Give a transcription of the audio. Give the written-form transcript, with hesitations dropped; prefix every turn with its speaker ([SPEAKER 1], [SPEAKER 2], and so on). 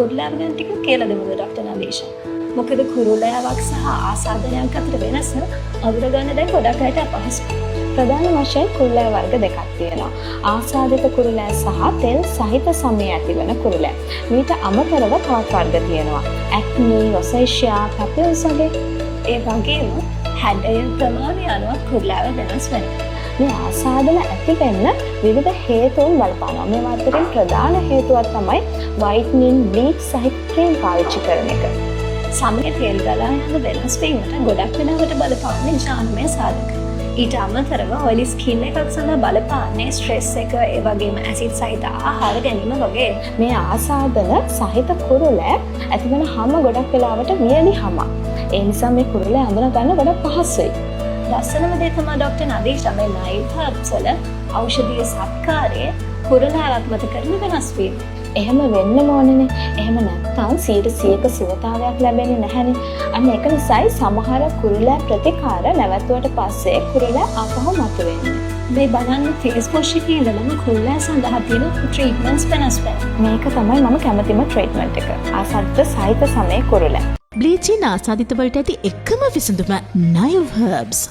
[SPEAKER 1] කුරුලෑව ගැන ටිකක් කියලා දෙමුද ඩොක්ටර් නදීෂා? මොකද කුරුලෑවක් සහ ආසාදනයක් අතර වෙනස අඳුරගන්න දැන් ගොඩක් අයට අපහසුයි.
[SPEAKER 2] ප්‍රධාන වශයෙන් කුරුලෑ වර්ග දෙකක් තියෙනවා. ආසාදිත කුරුලෑ සහ තෙල් සහිත සමය ඇතිවන කුරුලෑ. මීට අමතරව තවත් වර්ග තියෙනවා. ඇක්නි, රොසේෂියා, පැපිල්ස් වගේ.
[SPEAKER 1] ඒ වගේම හැඩය ප්‍රමාණය අනුව කුරුලෑව වෙනස් වෙනවා.
[SPEAKER 2] මේ ආසාදන ඇති වෙන්න විවිධ හේතුන් බලපානවා. මේ අතරින් ප්‍රධාන හේතුවක් තමයි වයිට්නින්, බ්ලීච් සහිත ක්‍රීම් පාවිච්චි කරන එක.
[SPEAKER 1] සමේ තෙල් ගලා යන වෙනස් වීමට ගොඩක් වෙලාවට බලපාන්නේ ජානමය සාධක. ඊට අමතරව ඔයිලි ස්කින් එකක් සඳහා බලපාන්නේ ස්ට්‍රෙස් එක, ඒ වගේම ඇසිඩ් සහිත ආහාර ගැනීම වගේ.
[SPEAKER 2] මේ ආසාදන සහිත කුරුලෑ ඇතිවන හැම ගොඩක් වෙලාවට වියලි හැම. ඒ නිසා මේ කුරුලෑ අඳුන ගන්න ගොඩක් පහසුයි.
[SPEAKER 1] ලස්සනම දේ තමයි ඩොක්ටර් නදීෂා මේ ලයිව් හර්බ්ස් වල ඖෂධීය සත්කාරයේ කුරුලෑවත් මත කරන වෙනස් වීම.
[SPEAKER 2] එහෙම වෙන්න ඕනනේ. එහෙම නැත්නම් 100% සුවතාවයක් ලැබෙන්නේ නැහැනේ. අන්න ඒක නිසායි සමහර කුරුලෑ ප්‍රතිකාර නැවතුවට පස්සේ කුරුලෑ ආපහු මතුවෙන්නේ.
[SPEAKER 1] මේ බලන්න Facebook එකේ ඉඳලම කුරුලෑ සඳහා තියෙන ට්‍රීට්මන්ට්ස් වෙනස් වෙනවා.
[SPEAKER 2] මේක තමයි මම කැමතිම ට්‍රීට්මන්ට් එක. ආසාදිත සහිත සමේ කුරුලෑ.
[SPEAKER 3] බ්ලීචින් ආසාදිත වලට ඇති එකම විසඳුම නයව් හර්බ්ස්.